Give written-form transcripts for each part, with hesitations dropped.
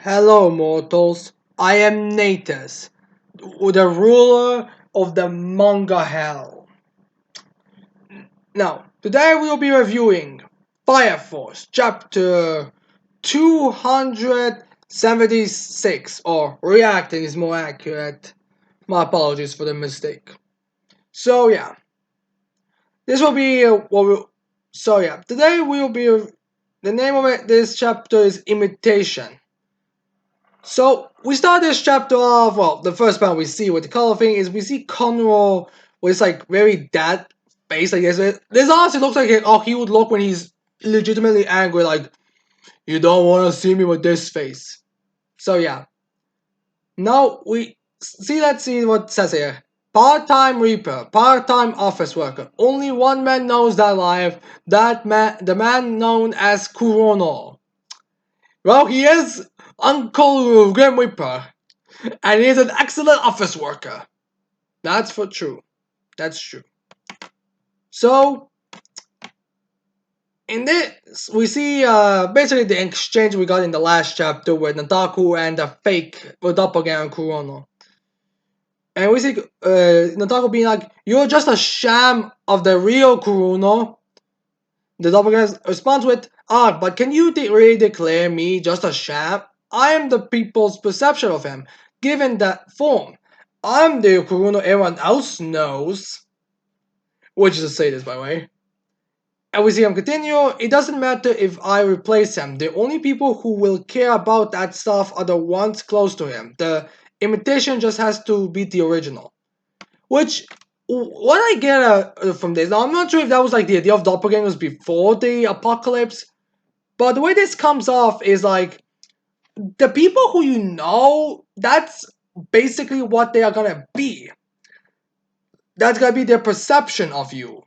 Hello, mortals. I am Natus, the ruler of the manga hell. Now, today we will be reviewing Fire Force, chapter 276, or Reactin is more accurate. My apologies for the mistake. So yeah, this will be today we will be. The name of this chapter is Imitation. So we start this chapter off. Well, the first part we see with the color thing is we see Conroe with this like very dead face like this. This honestly looks like he would look when he's legitimately angry. Like you don't want to see me with this face. So yeah. Now we see. Let's see what it says here. Part-time reaper, part-time office worker. Only one man knows that life. That man, the man known as Kurono. Well, he is Uncle Grim Reaper. And he's an excellent office worker. That's for true. That's true. So in this, we see basically the exchange we got in the last chapter with Nataku and the fake doppelganger Kurono. And we see Nataku being like, "You're just a sham of the real Kurono." The doppelganger responds with, but can you really declare me just a sham? I am the people's perception of him, given that form. I'm the Kurono everyone else knows. Which is to say this, by the way. And we see him continue. It doesn't matter if I replace him. The only people who will care about that stuff are the ones close to him. The imitation just has to beat the original. Which, what I get from this, now I'm not sure if that was like the idea of doppelgangers before the apocalypse, but the way this comes off is like, the people who you know, that's basically what they are gonna be. That's gonna be their perception of you.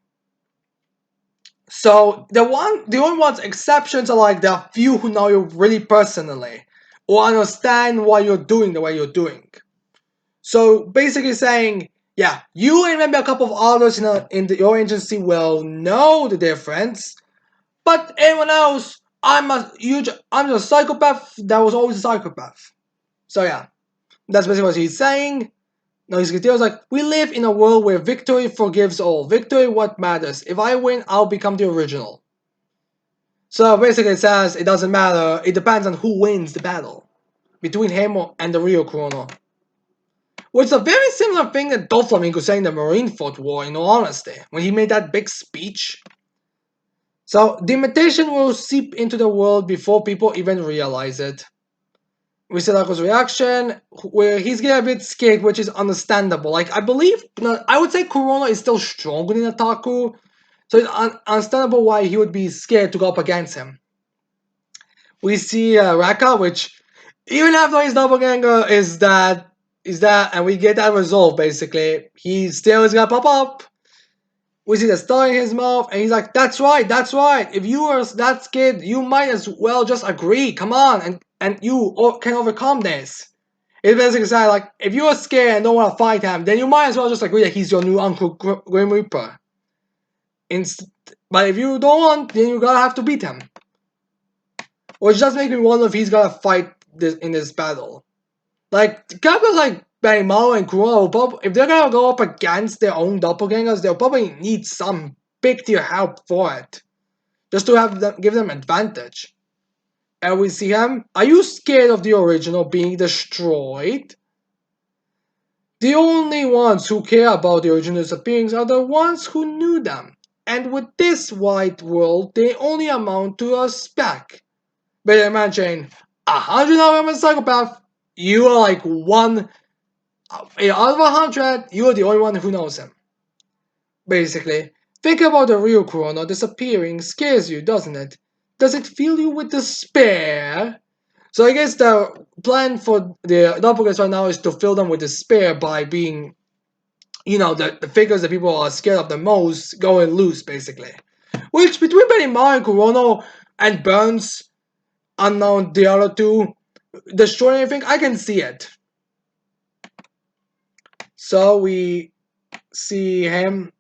So the only ones exceptions are like the few who know you really personally or understand why you're doing the way you're doing. So basically saying, yeah, you and maybe a couple of others your agency will know the difference, but everyone else, I'm a psychopath that was always a psychopath. So yeah, that's basically what he's saying. Now his continues like, we live in a world where victory forgives all. Victory what matters. If I win, I'll become the original. So basically it says it doesn't matter, it depends on who wins the battle between him and the real Chrono. Which is a very similar thing that Doflamingo said in the Marineford War, in all honesty, when he made that big speech. So the imitation will seep into the world before people even realize it. We see Lako's reaction, where he's getting a bit scared, which is understandable. Like, I believe, I would say Corona is still stronger than Ataku, so it's understandable why he would be scared to go up against him. We see Raka, which even after his doppelganger is that, and we get that resolved basically. He still is gonna pop up. We see the star in his mouth, and he's like, "That's right, that's right. If you are that scared, you might as well just agree. Come on, and you can overcome this." It's basically saying like, if you are scared and don't want to fight him, then you might as well just agree that he's your new Uncle Grim Reaper. But if you don't want, then you gotta have to beat him. Which just makes me wonder if he's gonna fight in this battle. Like, characters like Benimaru and Kurono, if they're gonna go up against their own doppelgangers, they'll probably need some big tier help for it. Just to give them advantage. And we see him. Are you scared of the original being destroyed? The only ones who care about the original disappearings are the ones who knew them. And with this white world, they only amount to a speck. But imagine 100 of them a psychopath. You are like one out of 100. You are the only one who knows him. Basically, think about the real Chrono disappearing scares you, doesn't it? Does it fill you with despair? So I guess the plan for the doppelgangers right now is to fill them with despair by being, the figures that people are scared of the most going loose, basically. Which between Benimaru and Kurono and Burns, unknown the other two, destroying anything, I can see it. So we see him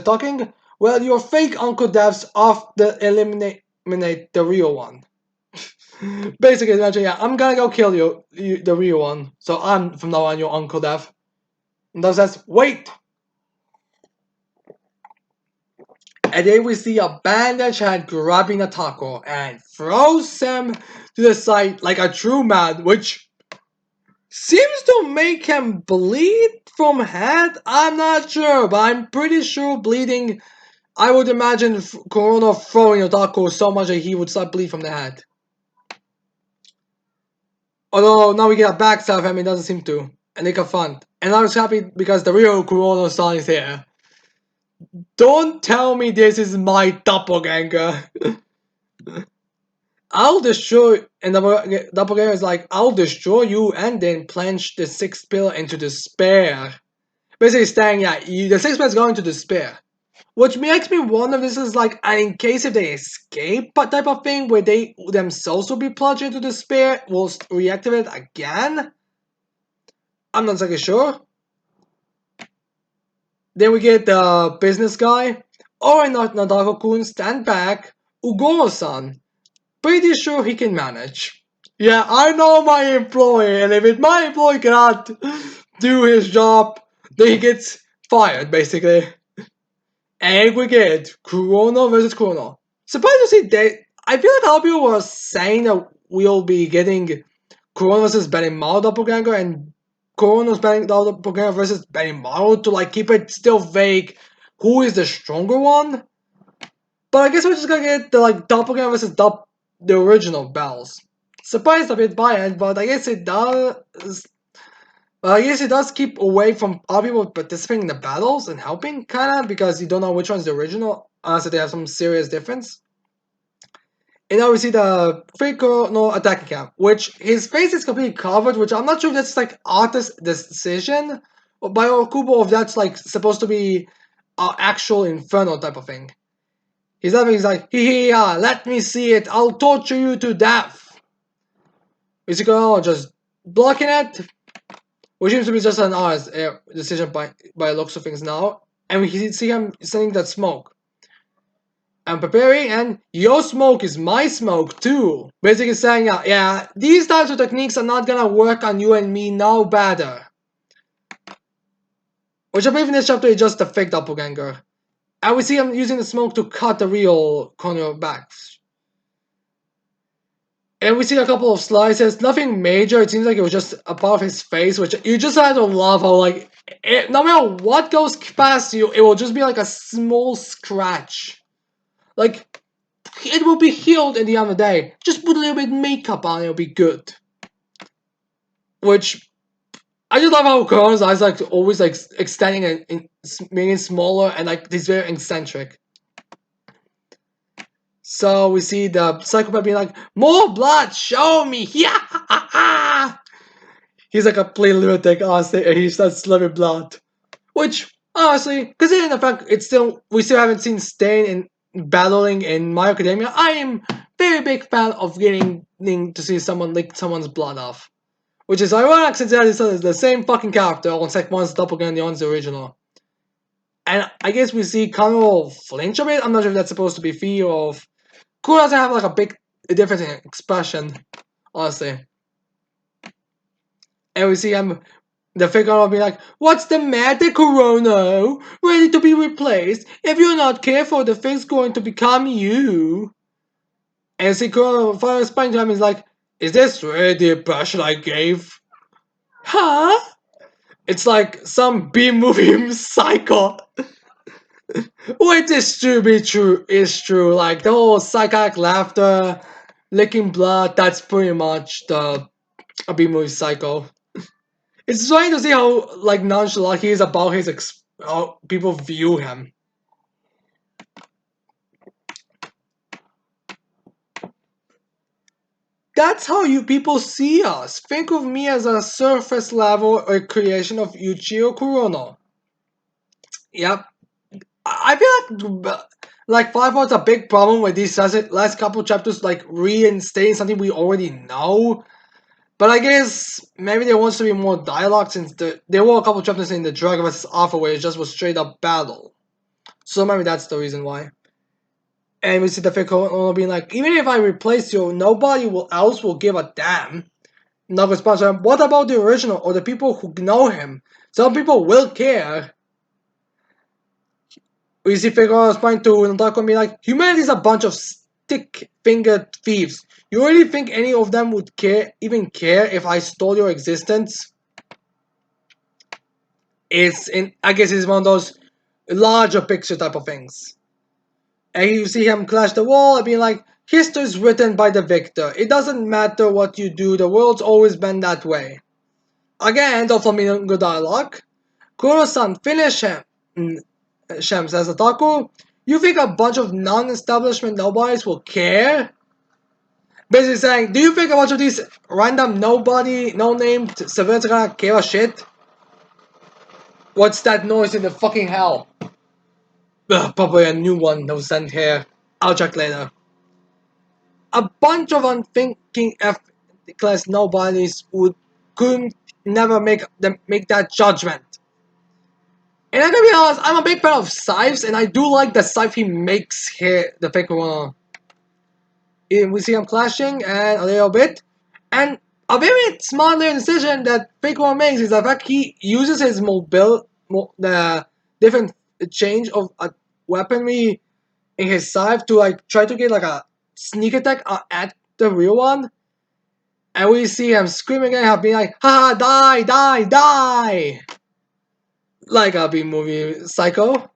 talking. Well, your fake Uncle Devs off the eliminate the real one. Basically, imagine, yeah, I'm gonna go kill you, the real one. So I'm from now on your Uncle Dev. And Dev says, wait! And then we see a bandage hand grabbing a taco and throws him to the side like a true man, which seems to make him bleed from head. I'm not sure, but I'm pretty sure bleeding. I would imagine Corona throwing a taco so much that he would start bleed from the head. Although now we get a backstab him, it doesn't seem to. And they confront. And I was happy because the real Corona-san is here. Don't tell me this is my doppelganger. I'll destroy. And the doppelganger is like, I'll destroy you and then plunge the sixth pillar into despair. Basically saying, yeah, the sixth pillar is going to despair. Which makes me wonder if this is like an in case if they escape type of thing where they themselves will be plunged into despair, will reactivate again. I'm not exactly sure. Then we get the business guy. Alright, Nadako-kun, stand back. Ugoro-san. Pretty sure he can manage. Yeah, I know my employee, and if my employee cannot do his job, then he gets fired, basically. And we get Kurono versus Kurono. Surprised to see that. I feel like a lot of people were saying that we'll be getting Kurono versus Benimaru doppelganger and Kurono's doppelganger versus Benimaru to like keep it still vague who is the stronger one. But I guess we're just gonna get the like doppelganger versus the original bells. Surprised a bit by it, but I guess it does. I guess it does keep away from other people participating in the battles and helping, kinda, because you don't know which one's the original, unless they have some serious difference. And now we see the Faker no attacking camp, which his face is completely covered, which I'm not sure if that's like artist decision by Okubo, or if that's like supposed to be actual Inferno type of thing. He's like, let me see it, I'll torture you to death. Izuku just blocking it, which seems to be just an honest decision by looks of things now. And we see him sending that smoke. I'm preparing, and your smoke is my smoke too. Basically saying, yeah, these types of techniques are not gonna work on you and me no better. Which I believe in this chapter is just a fake doppelganger. And we see him using the smoke to cut the real corner back. And we see a couple of slices, nothing major, it seems like it was just a part of his face, which you just have to love how, like, no matter what goes past you, it will just be like a small scratch. Like, it will be healed in the end of the day. Just put a little bit of makeup on it, it'll be good. Which, I just love how Korona's eyes like always like extending and making it smaller, and like he's very eccentric. So we see the psychopath being like, more blood, show me! Yeah! He's like a complete lunatic, honestly, and he starts slurping blood. Which, honestly, considering the fact we still haven't seen Stain in battling in My Academia, I am very big fan of getting to see someone lick someone's blood off. Which is ironic since that is the same fucking character, except one's doppelganger and the one's the original. And I guess we see Kano flinch a bit. I'm not sure if that's supposed to be fear of. Kuro doesn't have like a big difference in expression, honestly. And we see him, the figure will be like, what's the matter, Corona? Ready to be replaced? If you're not careful, the thing's going to become you. And see Corona finally responding to him is like, is this really the impression I gave? Huh? It's like some B-movie cycle. What is to be true is true. Like the whole psychotic laughter, licking blood, that's pretty much the B-movie cycle. It's trying to see how like nonchalant he is about how people view him. That's how you people see us. Think of me as a surface level creation of Yuichiro Kurono. Yep. I feel like Five Hearts a big problem with these last couple chapters, like reinstating something we already know. But I guess maybe there wants to be more dialogue since there were a couple chapters in the Dragon vs. Alpha where it just was straight up battle. So maybe that's the reason why. And we see the fake owner being like, even if I replace you, nobody else will give a damn. Not response. What about the original or the people who know him? Some people will care. We see fake owner responding to Notako and be like, humanity's a bunch of stick-fingered thieves. You really think any of them would even care if I stole your existence? I guess it's one of those larger picture type of things. And you see him clash the wall and being like, history's written by the victor. It doesn't matter what you do, the world's always been that way. Again, the flamingo dialogue. Kuro-san, finish him. Shem says Otaku. You think a bunch of non-establishment nobodies will care? Basically saying, do you think a bunch of these random nobody, no-named civilians are gonna care a shit? What's that noise in the fucking hell? Ugh, probably a new one that was sent here. I'll check later. A bunch of unthinking F-class nobodies couldn't never make that judgment. And I'm gonna be honest, I'm a big fan of Scythes, and I do like the scythe he makes here, the fake one. We see him clashing and a little bit. And a very smart little decision that fake one makes is the fact he uses his the different change of weaponry in his scythe to like try to get like a sneak attack at the real one. And we see him screaming and being like, haha, die, die, die! Like a B-movie psycho.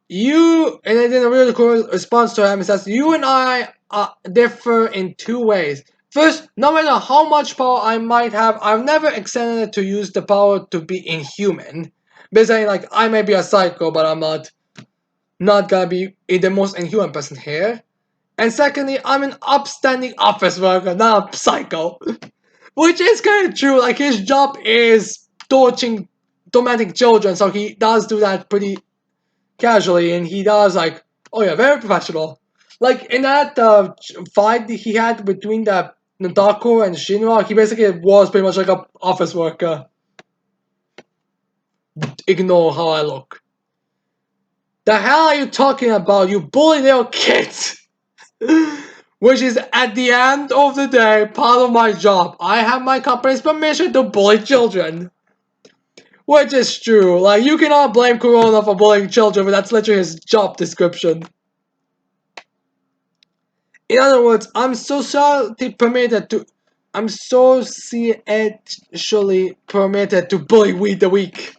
And then the really cool response to him says, you and I differ in two ways. First, no matter how much power I might have, I've never extended it to use the power to be inhuman. Basically, like, I may be a psycho, but I'm not gonna be the most inhuman person here. And secondly, I'm an upstanding office worker, not a psycho. Which is kind of true, like, his job is tormenting children, so he does do that pretty casually, and he does like, oh yeah, very professional. Like in that fight he had between the Nadaku and Shinra, he basically was pretty much like an office worker. Ignore how I look. The hell are you talking about, you bully little kids? Which is, at the end of the day, part of my job. I have my company's permission to bully children. Which is true. Like, you cannot blame Corona for bullying children, but that's literally his job description. In other words, I'm socially permitted to bully we the weak.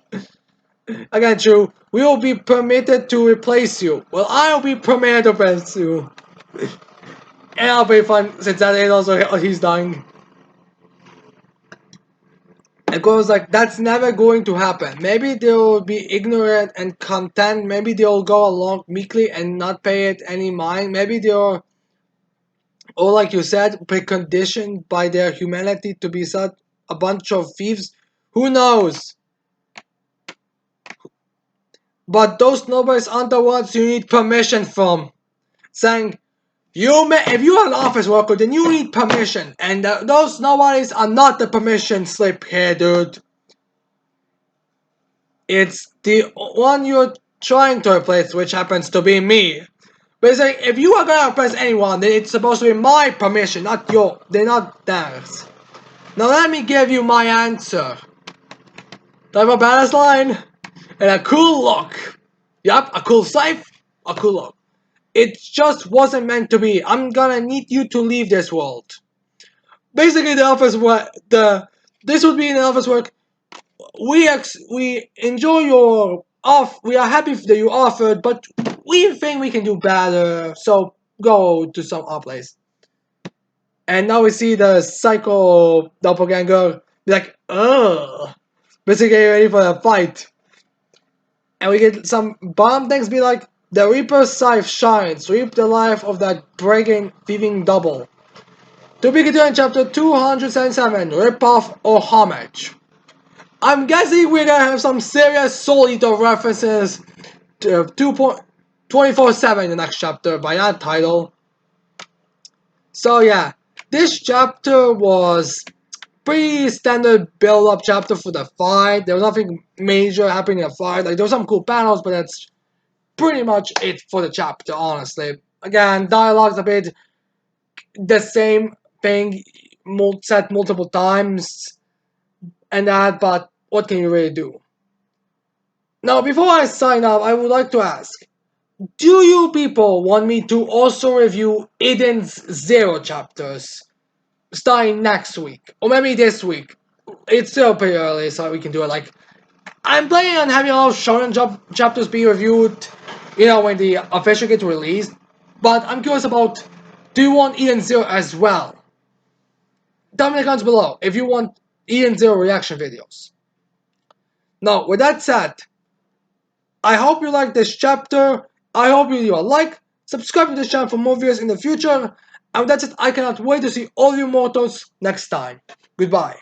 Again, true. We will be permitted to replace you. Well, I'll be permitted to replace you. And I'll be fun since that is also he's dying. It goes like, that's never going to happen. Maybe they'll be ignorant and content. Maybe they'll go along meekly and not pay it any mind. Maybe they'll, or like you said, preconditioned by their humanity to be such a bunch of thieves. Who knows? But those nobodies aren't the ones you need permission from. Saying, if you are an office worker, then you need permission. And those nobodies are not the permission slip here, dude. It's the one you're trying to replace, which happens to be me. But it's like, if you are gonna replace anyone, then it's supposed to be my permission, not they're not theirs. Now let me give you my answer. Do I have a badass line? And a cool look. Yup, a cool scythe, a cool look. It just wasn't meant to be. I'm gonna need you to leave this world. Basically, the office this would be an office work. We enjoy your we are happy that you offered, but we think we can do better, so go to some other place. And now we see the psycho doppelganger be like, ugh, basically getting ready for the fight. And we get some bomb things be like, the Reaper's scythe shines, reap the life of that bragging, thieving double. To be continued in chapter 277, Ripoff or Homage. I'm guessing we're gonna have some serious Soul Eater references to 24/7 in the next chapter by that title. So yeah, this chapter was pretty standard build-up chapter for the fight. There was nothing major happening in the fight. Like, there were some cool panels, but that's pretty much it for the chapter, honestly. Again, dialogue's a bit the same thing said multiple times and that, but what can you really do? Now, before I sign off, I would like to ask, do you people want me to also review Eden's Zero chapters starting next week? Or maybe this week? It's still pretty early, so we can do it like... I'm planning on having all shonen chapters be reviewed, when the official gets released. But I'm curious about, do you want Eden Zero as well? Tell me in the comments below if you want Eden Zero reaction videos. Now, with that said, I hope you like this chapter. I hope you leave a like, subscribe to this channel for more videos in the future. And that's it. I cannot wait to see all you mortals next time. Goodbye.